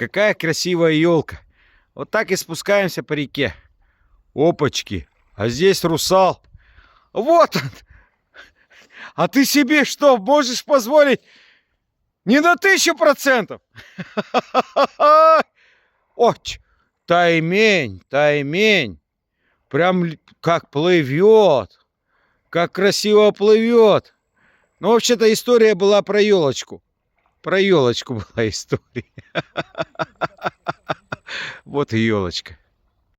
какая красивая елка. Вот так и спускаемся по реке. Опачки. А здесь русал. Вот он. А ты себе что, можешь позволить? Не на 1000%. Оч, таймень, таймень. Прям как плывет. Как красиво плывет. Ну, вообще-то история была про елочку. Про елочку была история. Вот и елочка.